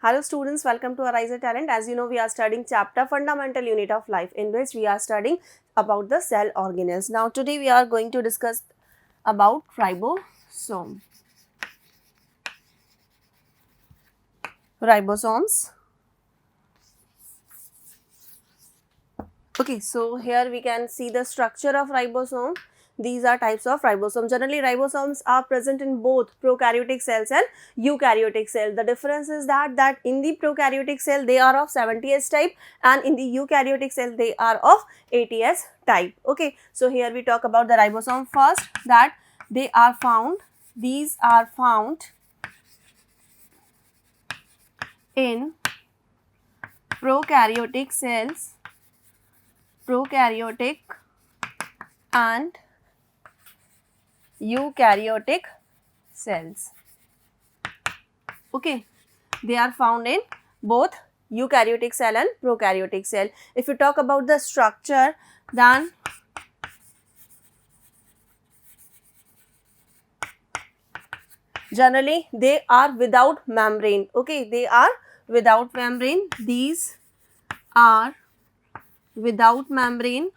Hello students, welcome to AriserTalent. As you know, we are studying chapter Fundamental Unit of Life, in which we are studying about the cell organelles. Now today we are going to discuss about ribosome. Ribosomes. Okay, so here we can see the structure of ribosome. These are types of ribosome. Generally, ribosomes are present in both prokaryotic cells and eukaryotic cell. The difference is that in the prokaryotic cell they are of 70S type and in the eukaryotic cell they are of 80S type. Okay, so here we talk about the ribosome first, that they are found, these are found in prokaryotic cells, prokaryotic and eukaryotic cells. Okay, they are found in both eukaryotic cell and prokaryotic cell. If you talk about the structure, then generally they are without membrane. Okay, they are without membrane. These are without membrane.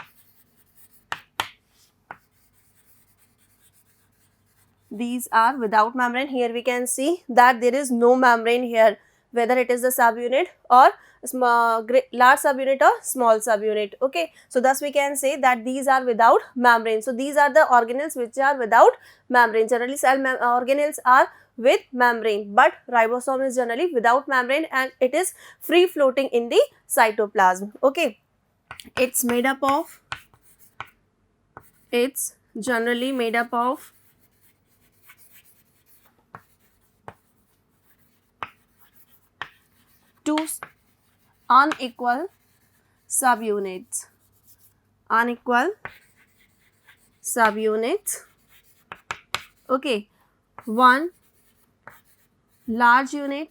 These are without membrane. Here we can see that there is no membrane here, whether it is the subunit or small, large subunit or small subunit. Okay, so thus we can say that these are without membrane. So these are the organelles which are without membrane. Generally cell organelles are with membrane, but ribosome is generally without membrane and it is free floating in the cytoplasm. Okay, it's made up of, it's generally made up of two unequal subunits, unequal subunits. Okay, one large unit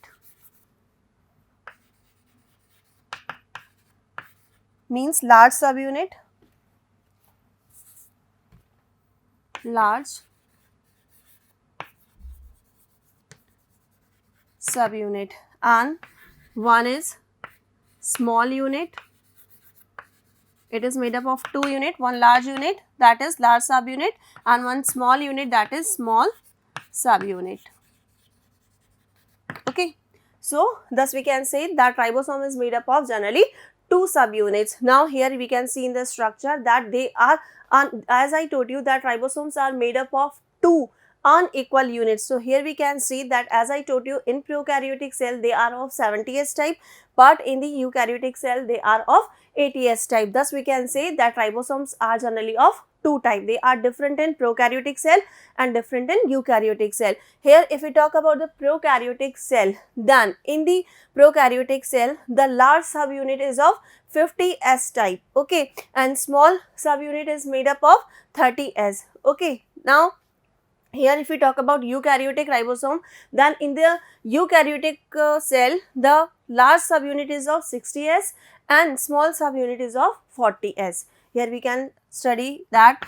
means large subunit, large subunit, and one is small unit. It is made up of two units, one large unit that is large subunit and one small unit that is small subunit. Okay, so thus we can say that ribosome is made up of generally two subunits. Now here we can see in the structure that they are, as I told you, that ribosomes are made up of two unequal units. So here we can see that, as I told you, in prokaryotic cell they are of 70S type, but in the eukaryotic cell they are of 80S type. Thus we can say that ribosomes are generally of two type. They are different in prokaryotic cell and different in eukaryotic cell. Here if we talk about the prokaryotic cell, then in the prokaryotic cell the large subunit is of 50S type. Okay, and small subunit is made up of 30S. Okay, now here if we talk about eukaryotic ribosome, then in the eukaryotic cell the large subunit is of 60S and small subunit is of 40S. Here we can study that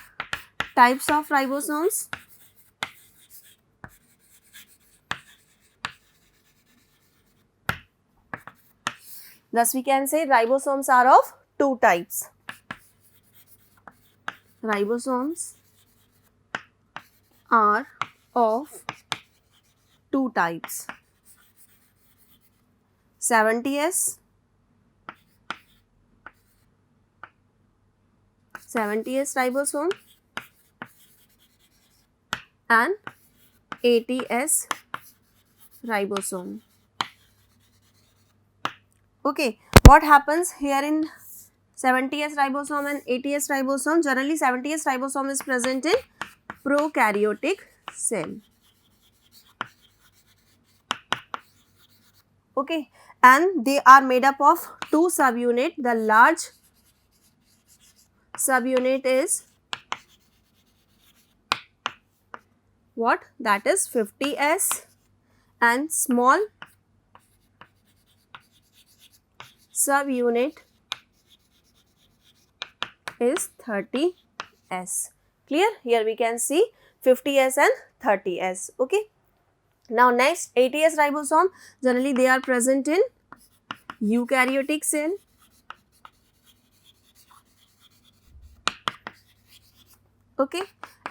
types of ribosomes. Thus we can say ribosomes are of two types. Ribosomes are of two types, 70S ribosome and 80S ribosome. Okay, what happens here in 70S ribosome and 80S ribosome? Generally 70S ribosome is present in prokaryotic cell. Okay, and they are made up of two subunit. The large subunit is what? That is 50S and small subunit is 30S. Clear? Here we can see 50S and 30S. Okay. Now next, ATS ribosome, generally they are present in eukaryotic cell. Okay,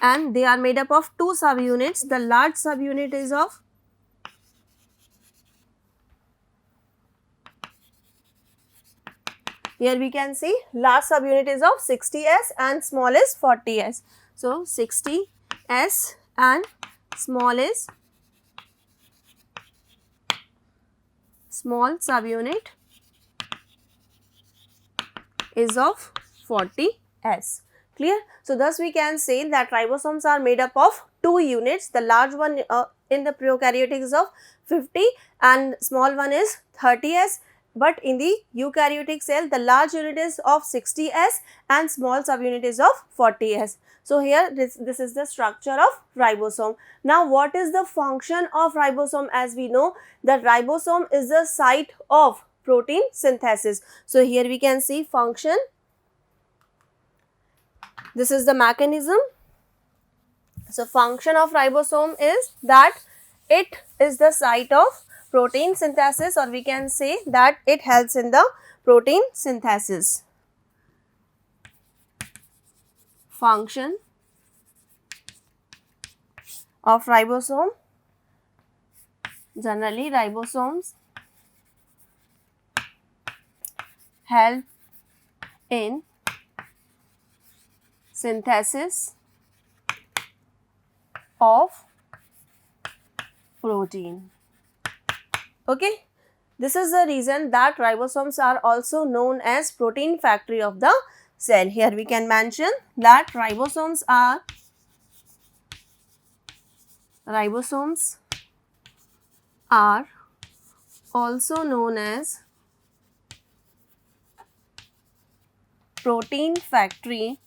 and they are made up of two subunits. The large subunit is of here we can see large subunit is of 60S and small is 40S. So 60S and small is small subunit is of 40S. Clear? So thus we can say that ribosomes are made up of two units. The large one in the prokaryotic is of 50 and small one is 30S. But in the eukaryotic cell, the large unit is of 60S and small subunit is of 40S. So here this is the structure of ribosome. Now what is the function of ribosome? As we know that ribosome is the site of protein synthesis. So here we can see function. This is the mechanism. So function of ribosome is that it is the site of protein synthesis, or we can say that it helps in the protein synthesis. Function of ribosome, generally ribosomes help in synthesis of protein. Okay, this is the reason that ribosomes are also known as protein factory of the cell. Here we can mention that ribosomes are also known as protein factory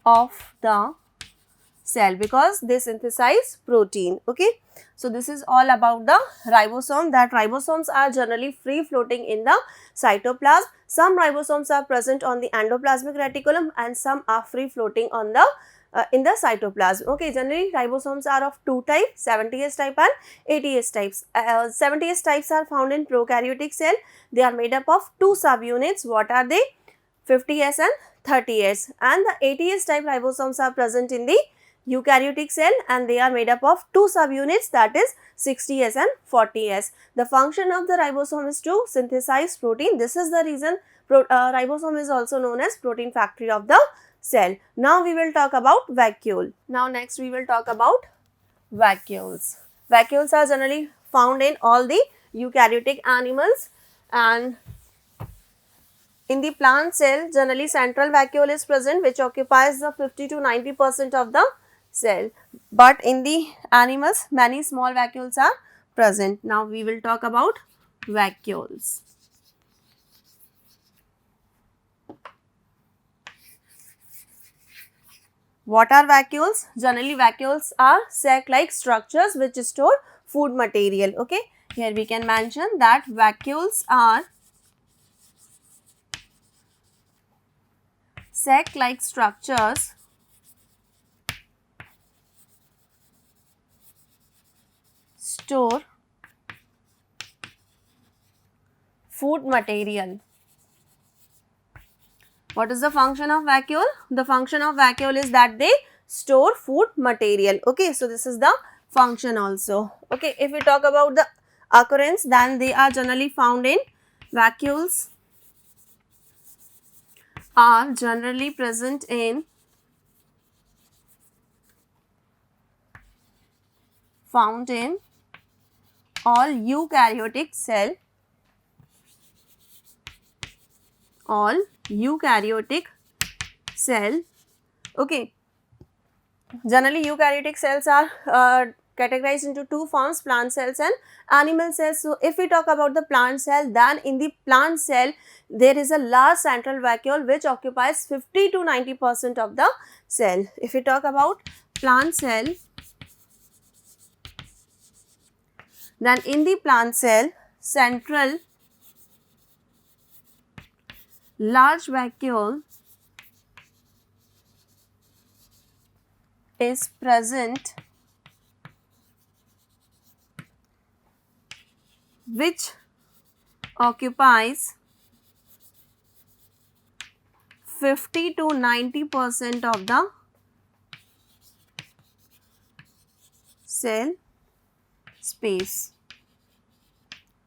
of the cell because they synthesize protein. Okay, so this is all about the ribosome, that ribosomes are generally free floating in the cytoplasm. Some ribosomes are present on the endoplasmic reticulum and some are free floating on the in the cytoplasm. Okay, generally ribosomes are of two types, 70S type and 80S types. 70S types are found in prokaryotic cell. They are made up of two subunits. What are they? 50S and 30S. And the 80S type ribosomes are present in the eukaryotic cell and they are made up of two subunits, that is 60S and 40S. The function of the ribosome is to synthesize protein. This is the reason ribosome is also known as protein factory of the cell. Now we will talk about vacuole. Now next we will talk about vacuoles. Vacuoles are generally found in all the eukaryotic animals, and in the plant cell generally central vacuole is present which occupies the 50 to 90% of the cell, but in the animals many small vacuoles are present. Now we will talk about vacuoles. What are vacuoles? Generally vacuoles are sac-like structures which store food material. Okay, here we can mention that vacuoles are sac-like structures store food material. What is the function of vacuole? The function of vacuole is that they store food material. Okay, so this is the function also. Okay, if we talk about the occurrence, then they are generally found in vacuoles are generally present in found in all eukaryotic cell, Okay, generally eukaryotic cells are categorized into two forms, plant cells and animal cells. So if we talk about the plant cell, then in the plant cell there is a large central vacuole which occupies 50 to 90% of the cell. If we talk about plant cell, then in the plant cell central large vacuole is present which occupies 50 to 90% of the cell space.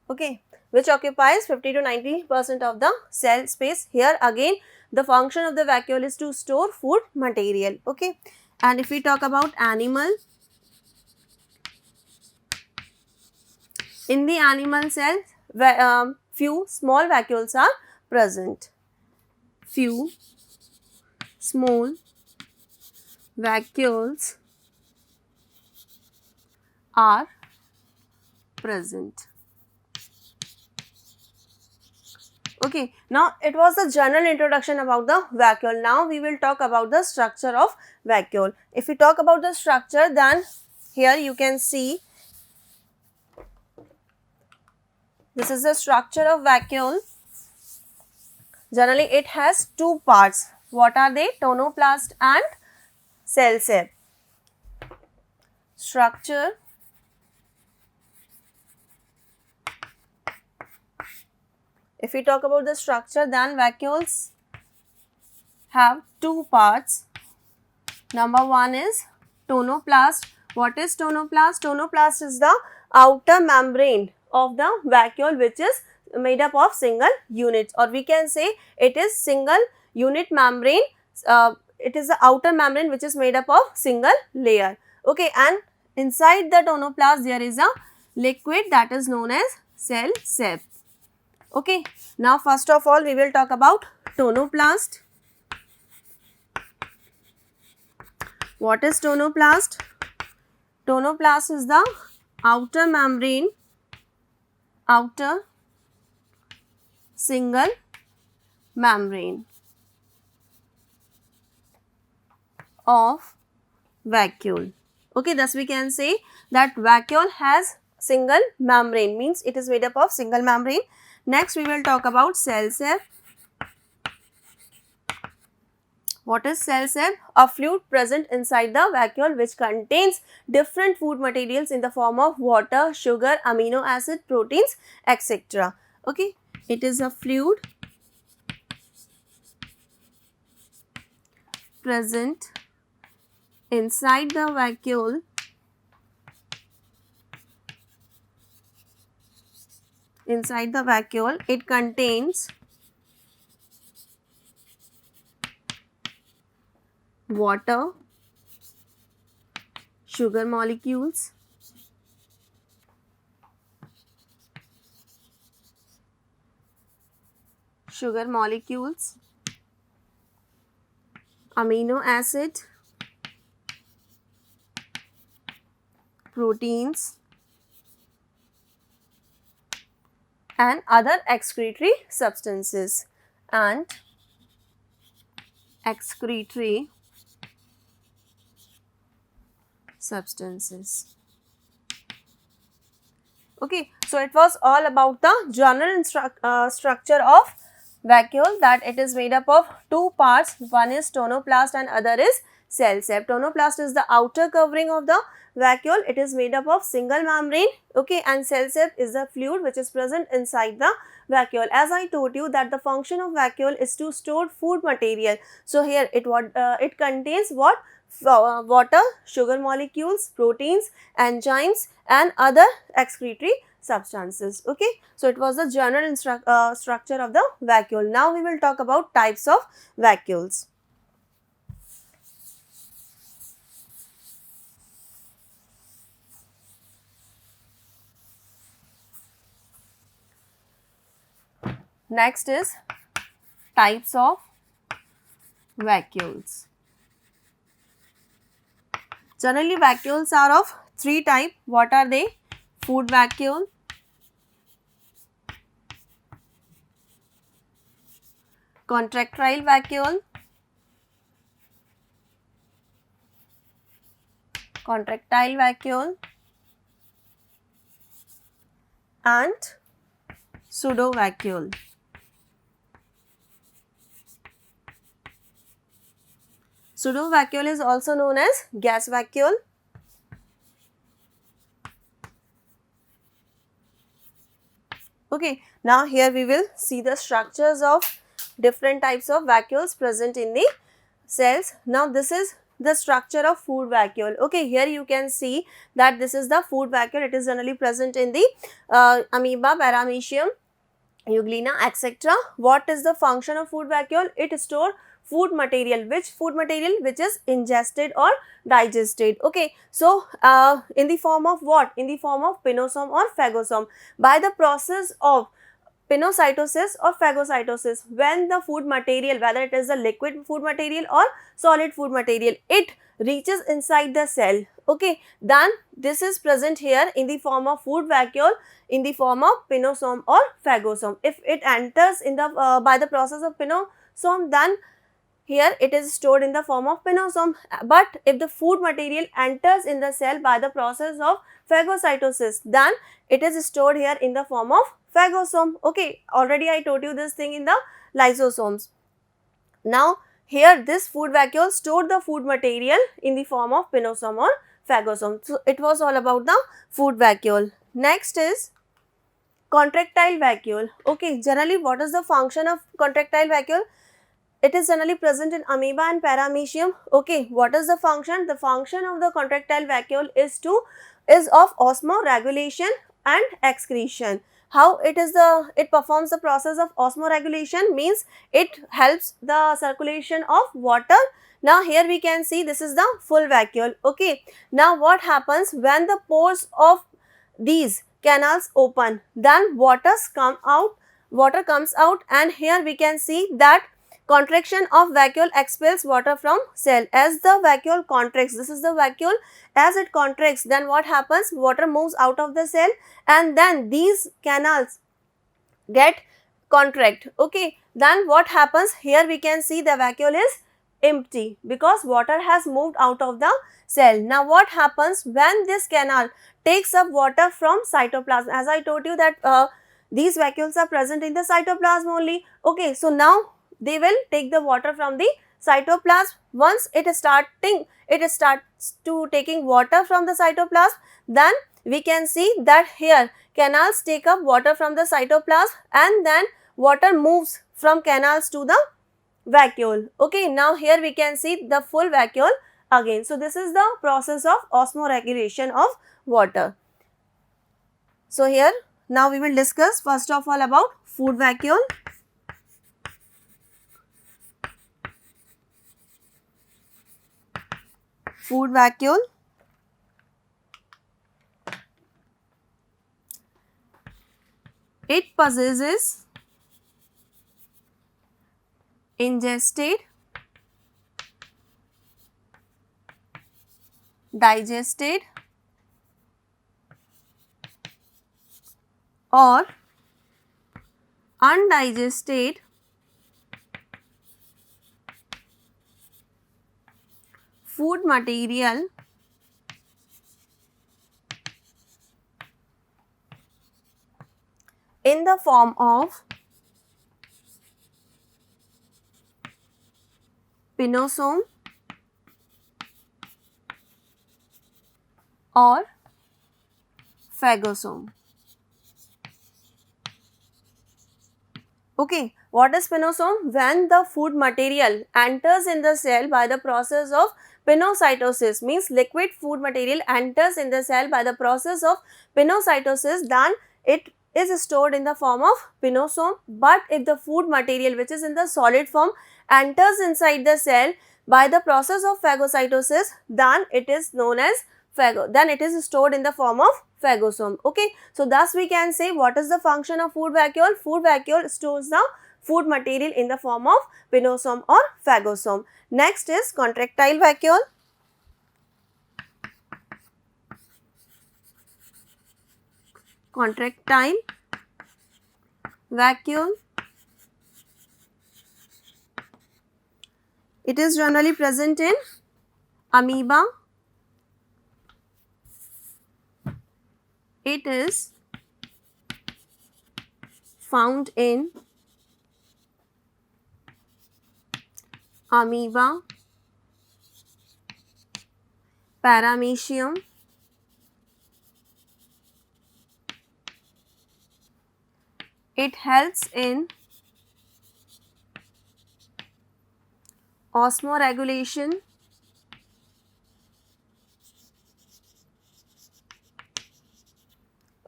Okay, which occupies 50 to 90% of the cell space. Here again the function of the vacuole is to store food material. Okay, and if we talk about animal, in the animal cell few small vacuoles are present. Few small vacuoles are present. Okay, now it was the general introduction about the vacuole. Now we will talk about the structure of vacuole. If we talk about the structure, then here you can see this is the structure of vacuole. Generally it has two parts. What are they? Tonoplast and cell sap. Structure if we talk about the structure, then vacuoles have two parts. Number one is tonoplast. What is tonoplast? Tonoplast is the outer membrane of the vacuole which is made up of single units, or we can say it is single unit membrane. It is the outer membrane which is made up of single layer. Okay, and inside the tonoplast there is a liquid that is known as cell sap. Okay, now first of all we will talk about tonoplast. What is tonoplast? Tonoplast is the outer membrane, outer single membrane of vacuole. Okay, thus we can say that vacuole has single membrane, means it is made up of single membrane. Next we will talk about cell sap. What is cell sap? A fluid present inside the vacuole which contains different food materials in the form of water, sugar, amino acid, proteins, etc. Okay, it is a fluid present inside the vacuole it contains water, sugar molecules, amino acid, proteins and other excretory substances Okay, so it was all about the general structure of vacuole, that it is made up of two parts. One is tonoplast and other is cell sap. Tonoplast is the outer covering of the vacuole. It is made up of single membrane. Okay, and cell sap is the fluid which is present inside the vacuole. As I told you that the function of vacuole is to store food material. So here it contains what? Water, sugar molecules, proteins, enzymes and other excretory substances. Okay, so it was the general structure of the vacuole. Now we will talk about types of vacuoles. Next is types of vacuoles. Generally vacuoles are of three types. What are they? Food vacuole, contractile vacuole, and pseudo vacuole. Pseudo vacuole is also known as gas vacuole. Okay, now here we will see the structures of different types of vacuoles present in the cells. Now this is the structure of food vacuole. Okay, here you can see that this is the food vacuole. It is generally present in the amoeba, paramecium, euglena, etc. What is the function of food vacuole? It stores food material. Which food material? Which is ingested or digested. Okay, so in the form of what? In the form of pinosome or phagosome. By the process of pinocytosis or phagocytosis, when the food material, whether it is a liquid food material or solid food material, it reaches inside the cell. Okay, then this is present here in the form of food vacuole, in the form of pinosome or phagosome. If it enters in the by the process of pinosome, then here it is stored in the form of pinosome. But if the food material enters in the cell by the process of phagocytosis, then it is stored here in the form of phagosome. Okay, already I told you this thing in the lysosomes. Now here this food vacuole stored the food material in the form of pinosome or phagosome. So it was all about the food vacuole. Next is contractile vacuole. Okay, generally what is the function of contractile vacuole? It is generally present in amoeba and paramecium. Okay, what is the function? The function of the contractile vacuole is of osmoregulation and excretion. How it performs the process of osmoregulation? Means it helps the circulation of water. Now here we can see this is the full vacuole. Okay, now what happens when the pores of these canals open? Then water comes out, and here we can see that contraction of vacuole expels water from cell. As the vacuole contracts, this is the vacuole, as it contracts, then what happens? Water moves out of the cell, and then these canals get contract. Okay, then what happens? Here we can see the vacuole is empty because water has moved out of the cell. Now what happens when this canal takes up water from cytoplasm? As I told you that these vacuoles are present in the cytoplasm only. Okay, so now they will take the water from the cytoplasm. Once it starts to taking water from the cytoplasm, then we can see that here canals take up water from the cytoplasm, and then water moves from canals to the vacuole. Okay, now here we can see the full vacuole again. So this is the process of osmoregulation of water. So here now we will discuss first of all about food vacuole. Food vacuole. It possesses ingested, digested or undigested food material in the form of pinosome or phagosome. Okay, what is pinosome? When the food material enters in the cell by the process of pinocytosis, means liquid food material enters in the cell by the process of pinocytosis, then it is stored in the form of pinosome. But if the food material which is in the solid form enters inside the cell by the process of phagocytosis, then it is known as then it is stored in the form of phagosome. Okay, so thus we can say what is the function of food vacuole? Food vacuole stores the food material in the form of pinosome or phagosome. Next is contractile vacuole. Contractile vacuole. It is generally present in amoeba. It is found in amoeba, paramecium, it helps in osmoregulation,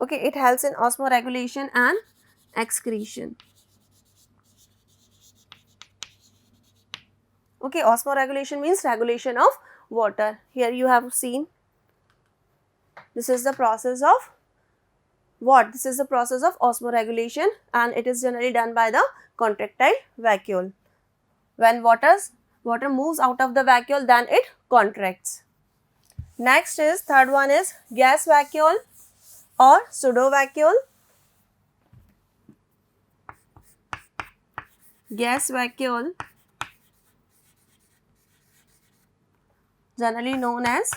okay, it helps in osmoregulation and excretion. Okay, osmoregulation means regulation of water. Here you have seen, this is the process of what? This is the process of osmoregulation, and it is generally done by the contractile vacuole. When water moves out of the vacuole, then it contracts. Next is, third one is gas vacuole or pseudo vacuole. Gas vacuole, generally known as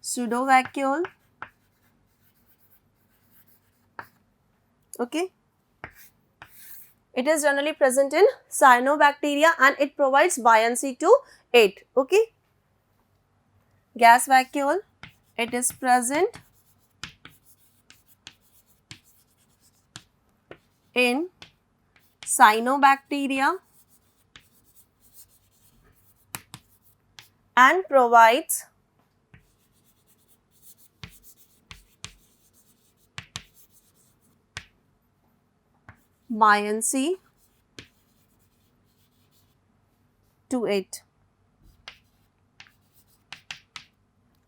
pseudo vacuole. Okay, it is generally present in cyanobacteria and it provides buoyancy to it. Okay, gas vacuole, it is present in cyanobacteria and provides buoyancy to it.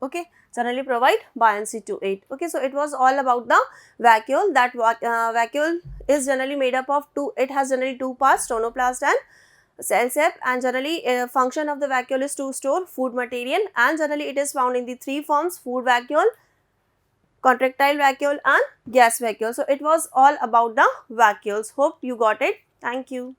Okay, generally provide buoyancy to it. Okay, so it was all about the vacuole. That vacuole is generally made up of it has generally two parts, tonoplast and cell sap, and generally function of the vacuole is to store food material, and generally it is found in the three forms: food vacuole, contractile vacuole and gas vacuole. So it was all about the vacuoles. Hope you got it. Thank you.